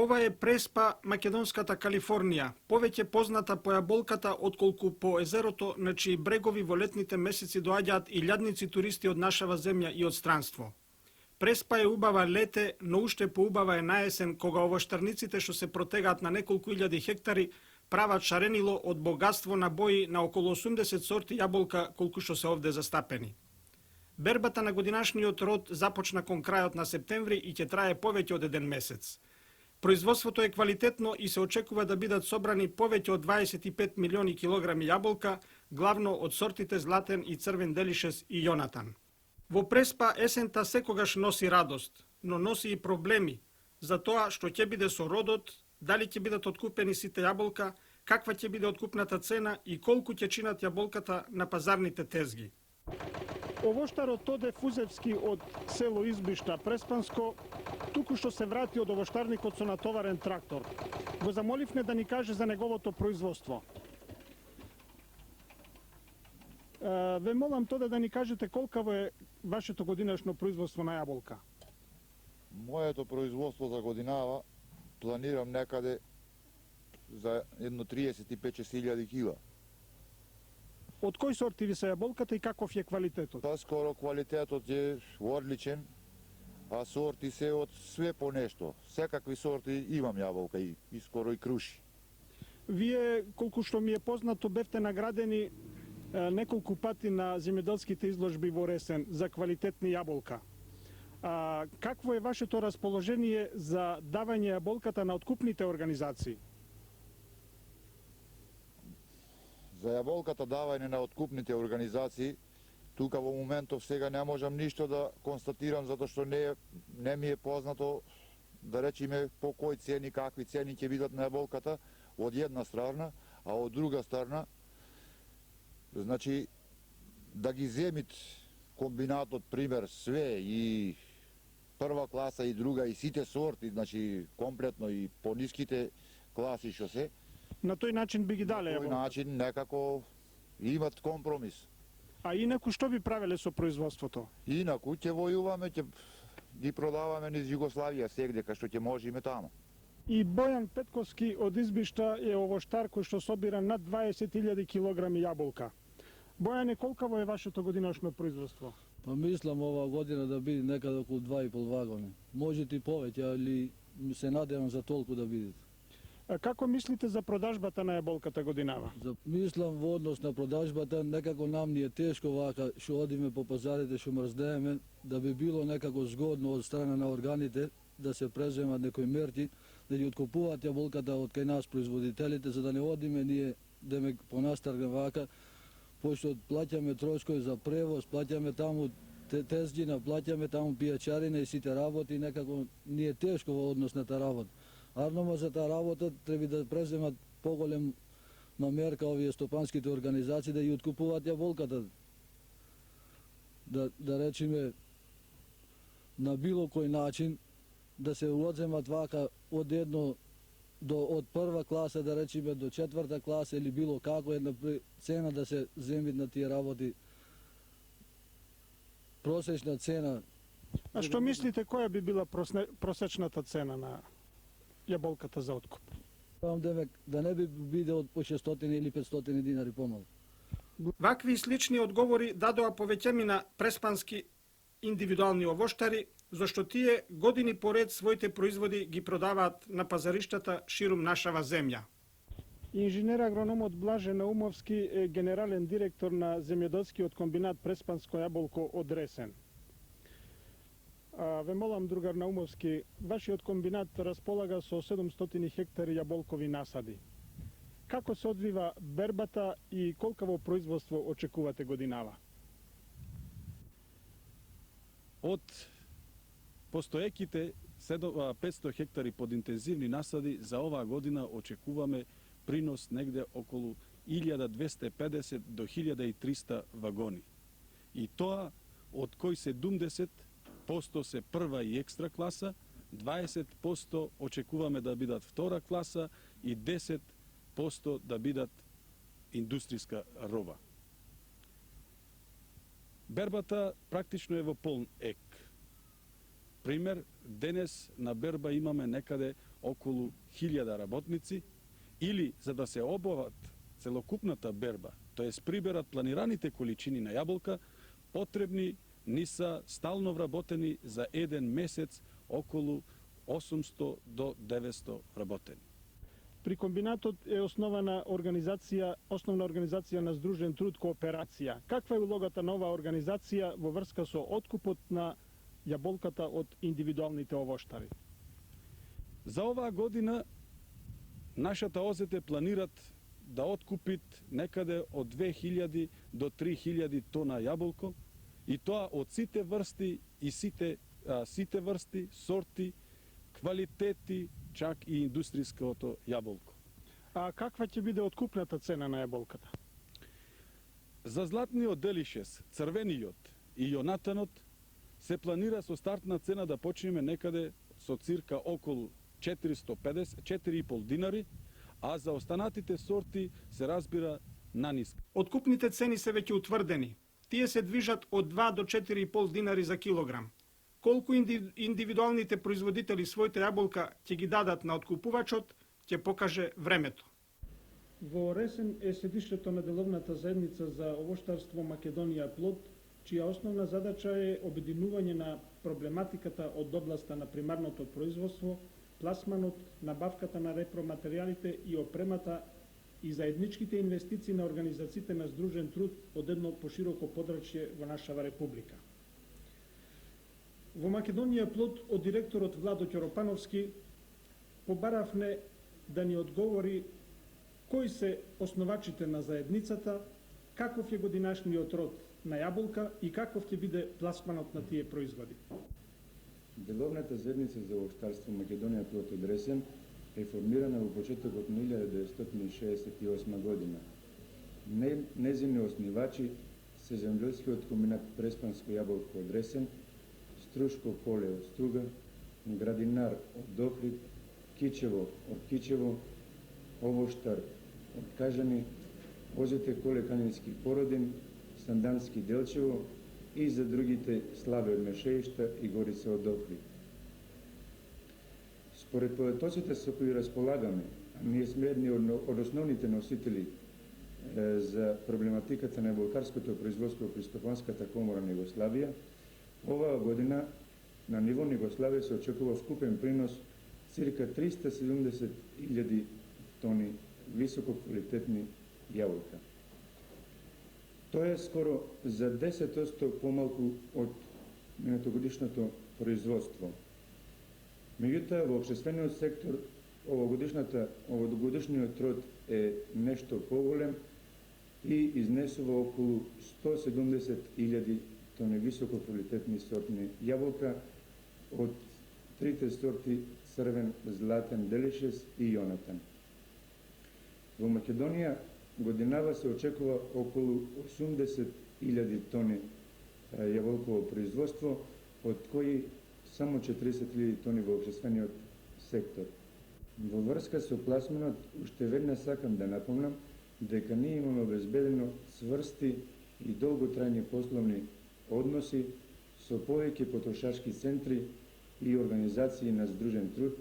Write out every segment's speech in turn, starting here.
Ова е преспа македонската Калифорнија, повеќе позната по јаболката отколку по езерото на чии брегови во летните месеци доаѓаат илјадници туристи од нашава земја и од странство. Преспа е убава лете, но уште поубава е наесен кога овоштарниците што се протегаат на неколку илјади хектари прават шаренило од богатство на бои на околу 80 сорти јаболка колку што се овде застапени. Бербата на годинашниот род започна кон крајот на септември и ќе трае повеќе од еден месец. Производството е квалитетно и се очекува да бидат собрани повеќе од 25 милиони килограми јаболка, главно од сортите Златен и Црвен Делишес и Јонатан. Во Преспа есента секогаш носи радост, но носи и проблеми за тоа што ќе биде со родот, дали ќе бидат откупени сите јаболка, каква ќе биде откупната цена и колку ќе чинат јаболката на пазарните тезги. Овоштарот Тоде Фузевски од село Избишта, Преспанско, туку што се врати од овоштарникот со натоварен трактор. Го замоливме да ни каже за неговото производство. Ве молам Тоде да ни кажете колкаво е вашето годинашно производство на јаболка. Моето производство за годинава планирам некаде за едно 35.000 кила. Од кои сорти ви се јаболката и каков е квалитетот? Па скоро квалитетот е одличен, а сорти се од све по нешто. Секакви сорти имам јаболка и скоро и круши. Вие, колку што ми е познато, бевте наградени неколку пати на земјоделските изложби во Ресен за квалитетни јаболка. Какво е вашето расположение за давање јаболката на откупните организации? За јаболката давање на откупните организации, тука во моментов сега не можам ништо да констатирам, затоа што не ми е познато, да речеме, по кои цени, какви цени ќе бидат на јаболката, од една страна, а од друга страна, значи, да ги земит комбинатот, пример, све, и прва класа и друга, и сите сорти, значи, комплетно и по ниските класи што се, На тој начин би ги дале на тој јаболката. начин некако имат компромис. А инаку што би правеле со производството? Инаку ќе војуваме, ќе ги продаваме низ Југославија сегде, кај што ќе можеме таму. И Бојан Петковски од Избишта е овоштар кој што собира над 20.000 килограми јаболка. Бојане, колкаво е вашето годинашно производство? Па мислам ова година да биде некаде околу 2,5 вагони. Може и повеќе, али се надевам за толку да биде. Како мислите за продажбата на јаболката годинава? Мислам во однос на продажбата, некако нам ни е тешко вака што одиме по пазарите, што мрздееме, да би било некако згодно од страна на органите да се преземат некои мерки, да ги откупуваат јаболката од кај нас производителите, за да не одиме ние да ме понастаргаме вака, пошто плаќаме трошкови за превоз, плаќаме таму тезгина, плаќаме таму пијачарина и сите работи, некако ни е тешко во однос на таа работа. Арнома за таа работа треба да преземат поголем мерка овие стопанските организации да ја откупуваат јаболката. Да речеме на било кој начин да се одземат вака од од прва класа, да речеме до четврта класа или било како една цена да се земит на тие работи. Просечна цена. А што мислите, која би била просечната цена на јаболката за откуп? Да не би биде од по 600 или 500 динари помалку. Вакви и слични одговори дадоа повеќемина преспански индивидуални овоштари, зашто тие години поред своите производи ги продаваат на пазариштата ширум нашава земја. Инженер агрономот Блаже Наумовски е генерален директор на земјоделскиот комбинат Преспанско јаболко од Ресен. Ве молам, другар Наумовски, вашиот комбинат располага со 700 хектари јаболкови насади. Како се одвива бербата и колкаво производство очекувате годинава? Од постоеќите 500 хектари под интензивни насади, за оваа година очекуваме принос негде околу 1250 до 1300 вагони. И тоа од кои 70% се прва и екстра класа, 20% очекуваме да бидат втора класа и 10% да бидат индустријска роба. Бербата практично е во полн ек. Пример, денес на берба имаме некаде околу 1000 работници, или за да се обоват целокупната берба, тоа е приберат планираните количини на јаболка, потребни ни са стално вработени за еден месец околу 800 до 900 вработени. При комбинатот е основна организација на Здружен труд Кооперација. Каква е улогата на оваа организација во врска со откупот на јаболката од индивидуалните овоштари? За оваа година нашата ОЗТ планират да откупит некаде од 2000 до 3000 тона јаболко, и тоа од сите врсти и сите врсти, сорти, квалитети, чак и индустријското јаболко. А каква ќе биде откупната цена на јаболката? За златниот делишес, црвениот и јонатанот се планира со стартна цена да почнеме некаде со цирка околу 4,5 динари, а за останатите сорти се разбира наниска. Откупните цени се веќе утврдени. Тие се движат од 2 до 4,5 динари за килограм. Колку индивидуалните производители своите јаболка ќе ги дадат на откупувачот, ќе покаже времето. Во Ресен е седиштето на деловната заедница за овоштарство Македонија Плод, чија основна задача е обединување на проблематиката од областа на примарното производство, пласманот, набавката на репроматеријалите и опремата и заедничките инвестиции на организациите на Здружен труд од едно пошироко подрачје во нашава република. Во Македонија Плод од директорот Владо Ќоропановски побаравме да ни одговори кои се основачите на заедницата, каков е годинашниот род на јаболка и каков ќе биде пласманот на тие производи. Деловната заедница за овоштарство Македонија Плод од Ресен е формирана во почетокот на 1968 година. Незини основачи се земјоделскиот комбинат Преспанско јаболко од Ресен, Струшко поле од Струга, Градинар од Охрид, Кичево од Кичево, Овоштар од Кажани, ОЗТ Коле Канински Породин, Сандански Делчево и за другите Славе од Мешеишта и Горица од Охрид. Според податоците со кои располагаме, а ние сме едни од основните носители за проблематиката на јаболкарското производство при Стопанската комора на Југославија, оваа година на ниво на Југославија се очекува вкупен принос цирка 370.000 тони висококвалитетни јаболка. Тоа е скоро за 10% помалку од минатогодишното производство. Меѓутоа, во општествениот сектор овогодишниот род е нешто поголем и изнесува околу 170.000 тони висококвалитетни сортни јаболка од трите сорти црвен, златен, делишес и јонатан. Во Македонија годинава се очекува околу 80.000 тони јаболково производство, од кои само 40.000 тони во општествениот сектор. Во врска со пласманот, уште веднаш сакам да напомнам дека ние имаме обезбедено цврсти и долготрајни пословни односи со повеќе потрошачки центри и организации на Здружен труд,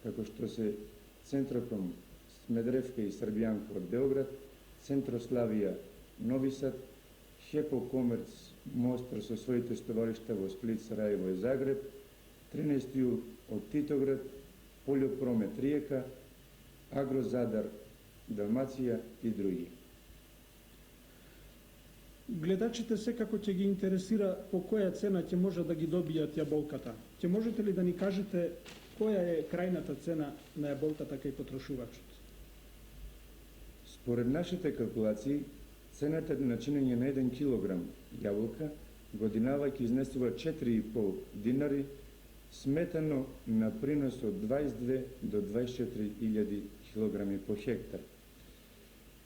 како што се Центропром Смедревка и Србијанка од Белград, Центрославија Нови Сад, Хепо Комерц Мостар со своите стоваришта во Сплит, Сарајево и Загреб, 13 јул од Титоград, Полјопромет Риека, Агрозадар Далмација и други. Гледачите секако ќе ги интересира по која цена ќе може да ги добијат јаболката. Ќе можете ли да ни кажете која е крајната цена на јаболката кај потрошувачот? Според нашите калкулации, цената на чинење на 1 килограм јаболка годинава ќе изнесува 4,5 динари, сметано на принос од 22 до 24.000 килограми по хектар.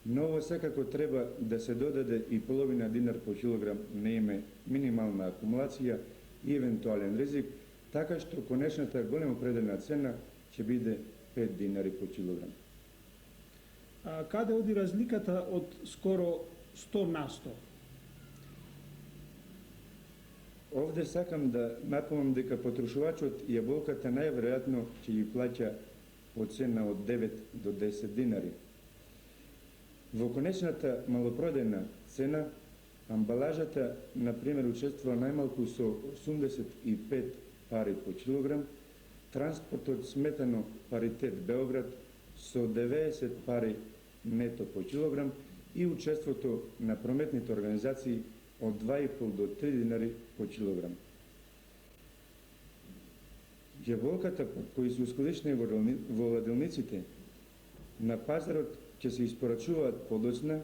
Но ово секако треба да се додаде и половина динар по килограм на име минимална акумулација и евентуален ризик, така што конечната големо пределна цена ќе биде 5 динари по килограм. А каде оди разликата од скоро 100 на 100? Овде сакам да напомнам дека потрошувачот јаболката најверојатно ќе ги плаќа по цена од 9 до 10 динари. Во конечната малопродајна цена, амбалажата, например, учествува најмалку со 85 пари по килограм, транспортот сметано паритет Београд со 90 пари нето по килограм и учеството на прометните организации од 2,5 до 3 динари по килограм. Јаболката кои се ускладишени во ладилниците на пазарот ќе се испорачуваат подоцна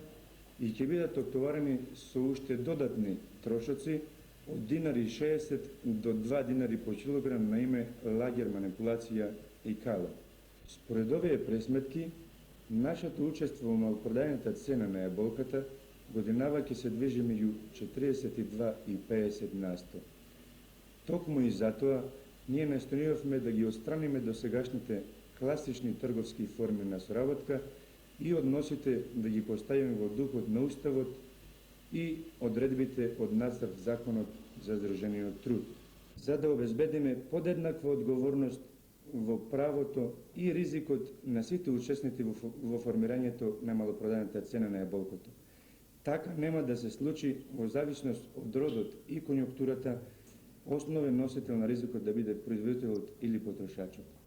и ќе бидат оттоварени со уште додатни трошоци од динари 60 до 2 динари по килограм на име лагер, манипулација и кала. Според овие пресметки, нашето учество во малопродајната цена на јаболката годинава ќе се движи меѓу 42 и 50 на 100. Токму и затоа ние настојувавме да ги отстраниме досегашните класични трговски форми на соработка и односите да ги поставиме во духот на Уставот и одредбите од Нацрт Законот за здружениот труд, за да обезбедиме подеднаква одговорност во правото и ризикот на сите учесници во формирањето на малопродајната цена на јаболкото. Така нема да се случи во зависност од родот и конјунктурата основен носител на ризикот да биде производителот или потрошачот.